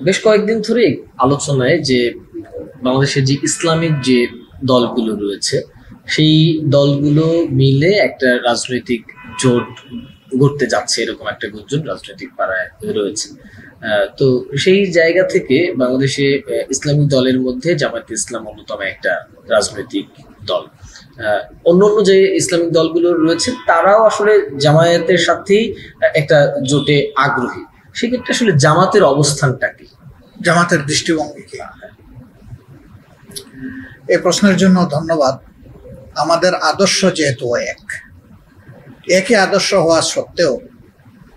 বেশ কয়েকদিন ধরেই আলোচনায় যে বাংলাদেশের যে ইসলামিক যে দলগুলো রয়েছে সেই দলগুলো মিলে একটা রাজনৈতিক জোট গড়তে যাচ্ছে, এরকম একটা গুঞ্জন রাজনৈতিক পাড়ায় রয়েছে। তো সেই জায়গা থেকে বাংলাদেশে ইসলামিক দলের মধ্যে জামায়াতে ইসলাম অন্যতম একটা রাজনৈতিক দল। অন্য অন্য যে ইসলামিক দলগুলো রয়েছে তারাও আসলে জামায়াতের সাথেই একটা জোটে আগ্রহী। সেক্ষেত্রে আসলে জামাতের অবস্থানটা কি, জামাতের দৃষ্টিভঙ্গি কি? এই প্রশ্নের জন্য ধন্যবাদ। আমাদের আদর্শ যেহেতু একই আদর্শ হওয়া সত্ত্বেও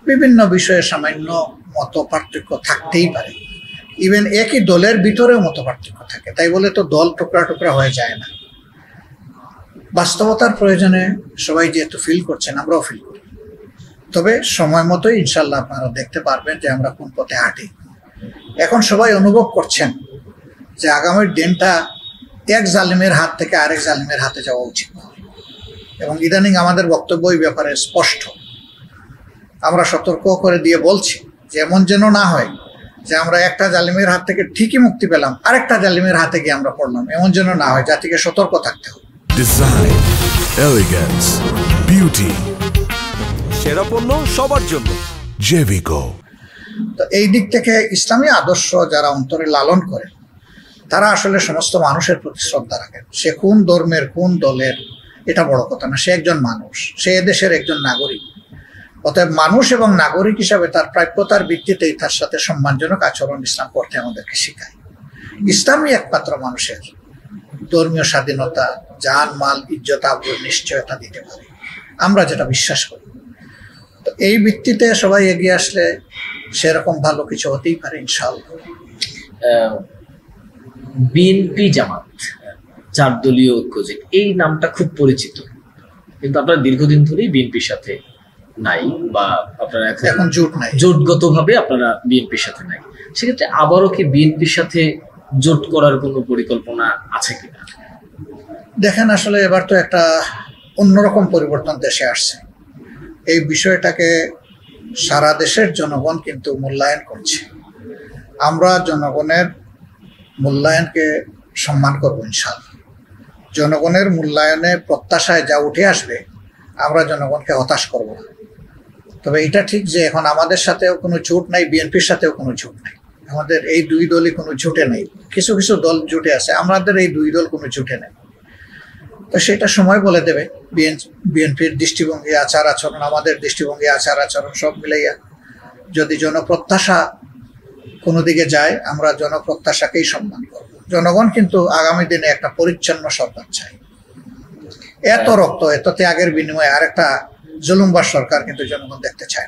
বিভিন্ন বিষয়ে সামান্য মত পার্থক্য থাকতেই পারে। ইভেন একই দলের ভিতরেও মত পার্থক্য থাকে, তাই বলে তো দল টুকরা টুকরা হয়ে যায় না। বাস্তবতার প্রয়োজনে সবাই যেহেতু ফিল করছেন, আমরাও ফিল করি। তবে সময় মতোই ইনশাল্লাহ আপনারা দেখতে পারবেন যে আমরা কোন পথে হাঁটি। এখন সবাই অনুভব করছেন যে আগামীর দিনটা এক জালিমের হাত থেকে আরেক জালিমের হাতে যাওয়া উচিত, এবং ইদানিং আমাদের বক্তব্য এই ব্যাপারে স্পষ্ট। আমরা সতর্ক করে দিয়ে বলছি যে এমন যেন না হয় যে আমরা একটা জালিমের হাত থেকে ঠিকই মুক্তি পেলাম, আরেকটা জালিমের হাতে গিয়ে আমরা পড়লাম। এমন যেন না হয়, জাতিকে সতর্ক থাকতে হবে। ডিজাইন, এলিগেন্স, বিউটি, সেরা পণ্য সবার জন্য জেভিকো। তো এই দিক থেকে ইসলামী আদর্শ যারা অন্তরে লালন করে তারা আসলে সমস্ত মানুষের প্রতি শ্রদ্ধা রাখেন। সে কোন ধর্মের কোন দলের এটা বড় কথা না, সে একজন মানুষ, সে এদেশের একজন নাগরিক। অতএব মানুষ এবং নাগরিক হিসাবে তার প্রাপ্যতার ভিত্তিতেই তার সাথে সম্মানজনক আচরণ ইসলাম করতে আমাদেরকে শেখায়। ইসলামই একমাত্র মানুষের ধর্মীয় স্বাধীনতা, জান মাল, ইজ্জত আবরুর নিশ্চয়তা দিতে পারে, আমরা যেটা বিশ্বাস করি। তো এই ভিত্তিতে সবাই এগিয়ে আসলে সেরকম ভালো কিছু হতেই পারে ইনশাআল্লাহ। বিএনপি জামাত, চার দলীয় ঐক্য জোট, এই নামটা খুব পরিচিত, কিন্তু আপনারা দীর্ঘদিন ধরেই বিএনপির সাথে নাই, বা আপনারা এখন জোট নাই, জোটগত ভাবে আপনারা বিএনপির সাথে নাই। সেক্ষেত্রে আবারও কি বিএনপির সাথে জোট করার কোনো পরিকল্পনা আছে কিনা? দেখেন, আসলে এবার তো একটা অন্যরকম পরিবর্তন দেশে আসছে। এই বিষয়টাকে সারা দেশের জনগণ কিন্তু মূল্যায়ন করছে। আমরা জনগণের মূল্যায়নকে সম্মান করবো ইনশাআল্লাহ। জনগণের মূল্যায়নে প্রত্যাশায় যা উঠে আসবে, আমরা জনগণকে হতাশ করব না। তবে এটা ঠিক যে এখন আমাদের সাথেও কোনো জোট নাই, বিএনপির সাথেও কোনো জোট নাই। আমাদের এই দুই দলই কোনো জোটে নেই। কিছু কিছু দল জোটে আছে, আমাদের এই দুই দল কোনো জোটে নেই। তো সেটা সময় বলে দেবে। বিএনপির দৃষ্টিভঙ্গি, আচার আচরণ, আমাদের দৃষ্টিভঙ্গি, আচার আচরণ সব মিলাইয়া যদি জনপ্রত্যাশা কোনো দিকে যায়, আমরা জনপ্রত্যাশাকেই সম্মান করব। জনগণ কিন্তু আগামী দিনে একটা পরিচ্ছন্ন সরকার চাই। এত রক্ত, এত ত্যাগের বিনিময়ে আরেকটা জুলুমবাজ সরকার কিন্তু জনগণ দেখতে চায়।